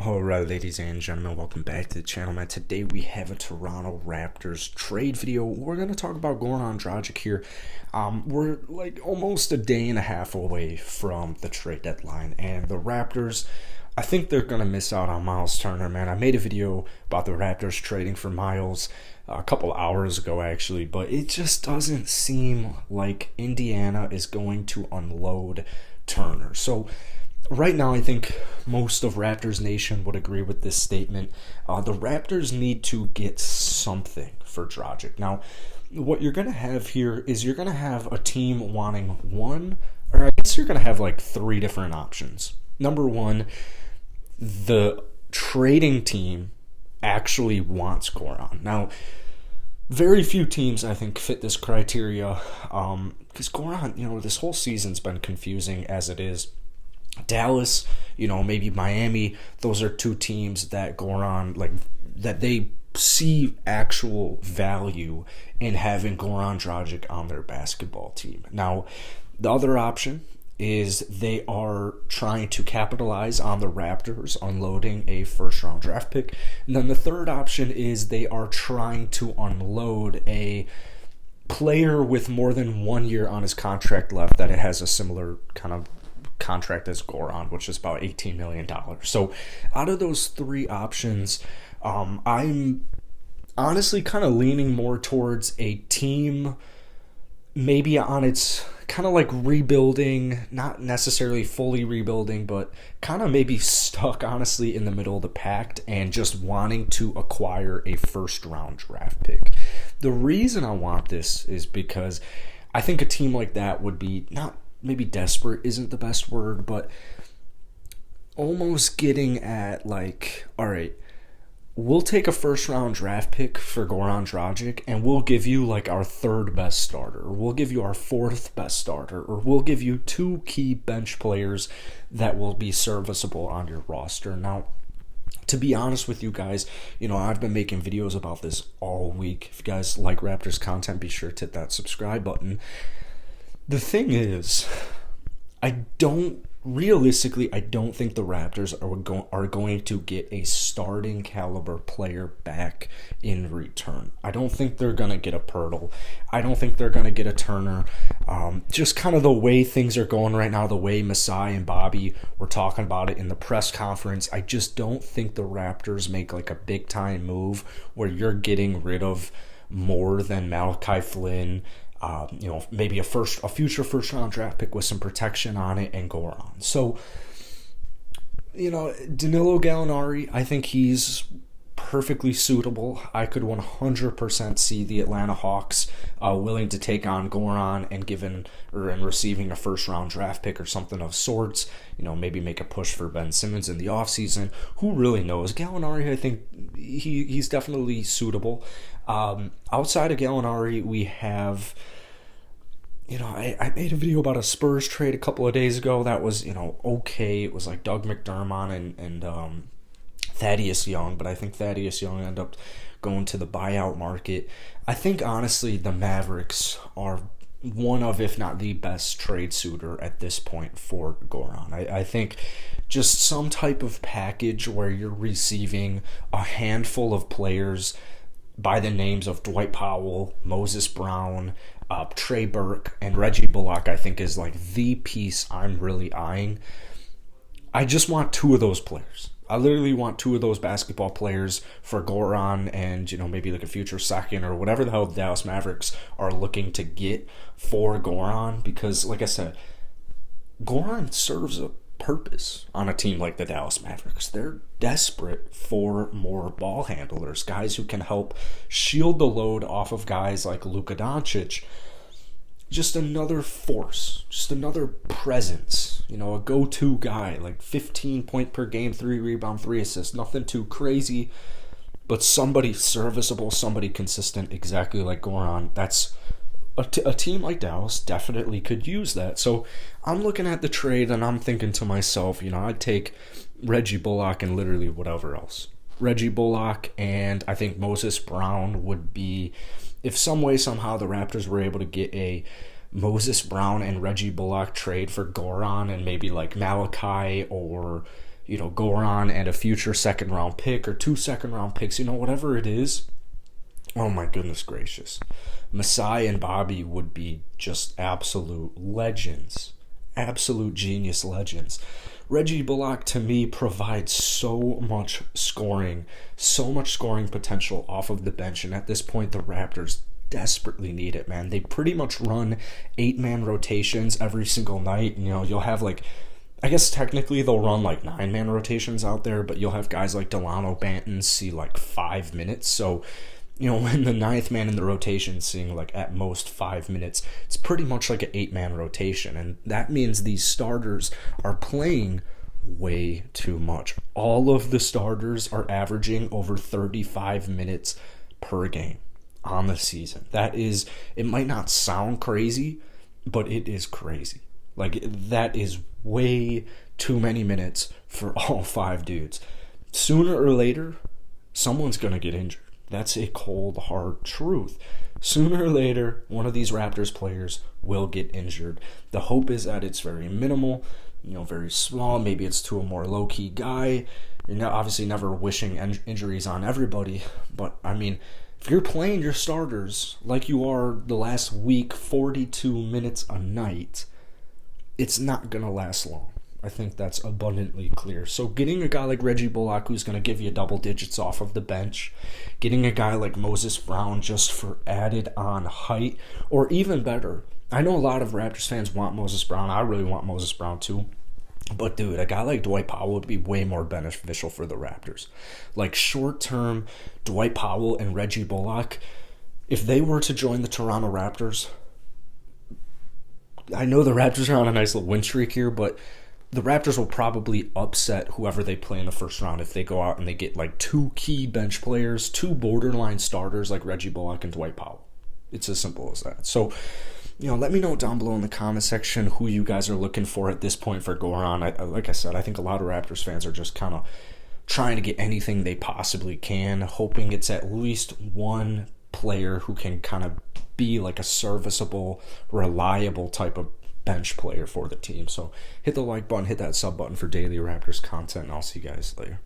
Alright, ladies and gentlemen, welcome back to the channel, man. Today we have a Toronto Raptors trade video. We're going to talk about Goran Dragic here. We're like almost a day and a half away from the trade deadline, and the Raptors, I think they're going to miss out on Miles Turner, man. I made a video about the Raptors trading for Miles a couple hours ago, actually, but it just doesn't seem like Indiana is going to unload Turner. So right now, I think most of Raptors Nation would agree with this statement. The Raptors need to get something for Dragic. Now, what you're going to have here is you're going to have a team wanting one, or I guess you're going to have like three different options. Number one, the trading team actually wants Goran. Now, very few teams, I think, fit this criteria because Goran, this whole season's been confusing as it is. Dallas, maybe Miami, those are two teams that Goran, that they see actual value in having Goran Dragic on their basketball team. Now, the other option is they are trying to capitalize on the Raptors unloading a first-round draft pick. And then the third option is they are trying to unload a player with more than 1 year on his contract left that it has a similar kind of contract as Goran, which is about $18 million. So out of those three options, I'm honestly kind of leaning more towards a team maybe on its kind of like rebuilding, not necessarily fully rebuilding, but kind of maybe stuck honestly in the middle of the pack and just wanting to acquire a first round draft pick. The reason I want this is because I think a team like that would be not maybe desperate isn't the best word, but almost getting at like, all right, we'll take a first round draft pick for Goran Dragic and we'll give you like our third best starter, or we'll give you our fourth best starter, or we'll give you two key bench players that will be serviceable on your roster. Now, to be honest with you guys, I've been making videos about this all week. If you guys like Raptors content, be sure to hit that subscribe button. The thing is, I don't think the Raptors are going to get a starting caliber player back in return. I don't think they're going to get a Pirtle. I don't think they're going to get a Turner. Just kind of the way things are going right now, the way Masai and Bobby were talking about it in the press conference, I just don't think the Raptors make like a big time move where you're getting rid of more than Malachi Flynn, maybe a future first round draft pick with some protection on it and Goran. So, Danilo Gallinari, I think he's perfectly suitable. I could 100% see the Atlanta Hawks willing to take on Goran and receiving a first round draft pick or something of sorts. Maybe make a push for Ben Simmons in the offseason. Who really knows? Gallinari, I think he's definitely suitable. Outside of Gallinari, we have, I made a video about a Spurs trade a couple of days ago that was, okay. It was like Doug McDermott and Thaddeus Young, but I think Thaddeus Young ended up going to the buyout market. I think, honestly, the Mavericks are one of, if not the best trade suitor at this point for Goran. I think just some type of package where you're receiving a handful of players by the names of Dwight Powell, Moses Brown, Trey Burke, and Reggie Bullock, I think is like the piece I'm really eyeing. I just want two of those players. I literally want two of those basketball players for Goran and, maybe like a future second or whatever the hell the Dallas Mavericks are looking to get for Goran. Because, like I said, Goran serves a purpose on a team like the Dallas Mavericks. They're desperate for more ball handlers, guys who can help shield the load off of guys like Luka Doncic. Just another force, just another presence, a go-to guy, like 15 point per game, 3 rebound, 3 assists, nothing too crazy, but somebody serviceable, somebody consistent, exactly like Goran. That's a team like Dallas definitely could use that. So I'm looking at the trade and I'm thinking to myself, I'd take Reggie Bullock and literally whatever else. Reggie Bullock and I think Moses Brown would be, if some way, somehow the Raptors were able to get a Moses Brown and Reggie Bullock trade for Goran and maybe like Malachi or Goran and a future second round pick or 2 second round picks, whatever it is. Oh my goodness gracious. Masai and Bobby would be just absolute legends. Absolute genius legends. Reggie Bullock, to me, provides so much scoring potential off of the bench. And at this point, the Raptors desperately need it, man. They pretty much run 8-man rotations every single night. You'll have I guess technically they'll run 9-man rotations out there, but you'll have guys like Delano Banton see 5 minutes. So, when the 9th man in the rotation seeing at most 5 minutes, it's pretty much like an 8-man rotation. And that means these starters are playing way too much. All of the starters are averaging over 35 minutes per game on the season. It might not sound crazy, but it is crazy. That is way too many minutes for all 5 dudes. Sooner or later, someone's going to get injured. That's a cold, hard truth. Sooner or later, one of these Raptors players will get injured. The hope is that it's very minimal, very small. Maybe it's to a more low-key guy. You're obviously never wishing injuries on everybody, but, if you're playing your starters like you are the last week, 42 minutes a night, it's not going to last long. I think that's abundantly clear. So getting a guy like Reggie Bullock who's going to give you double digits off of the bench, getting a guy like Moses Brown just for added on height, or even better, I know a lot of Raptors fans want Moses Brown. I really want Moses Brown too. But dude, a guy like Dwight Powell would be way more beneficial for the Raptors. Short term, Dwight Powell and Reggie Bullock, if they were to join the Toronto Raptors, I know the Raptors are on a nice little win streak here, but the Raptors will probably upset whoever they play in the first round if they go out and they get 2 key bench players, 2 borderline starters like Reggie Bullock and Dwight Powell. It's as simple as that. So, let me know down below in the comment section who you guys are looking for at this point for Goran. Like I said, I think a lot of Raptors fans are just kind of trying to get anything they possibly can, hoping it's at least one player who can kind of be a serviceable, reliable type of bench player for the team. So hit the like button, hit that sub button for daily Raptors content, and I'll see you guys later.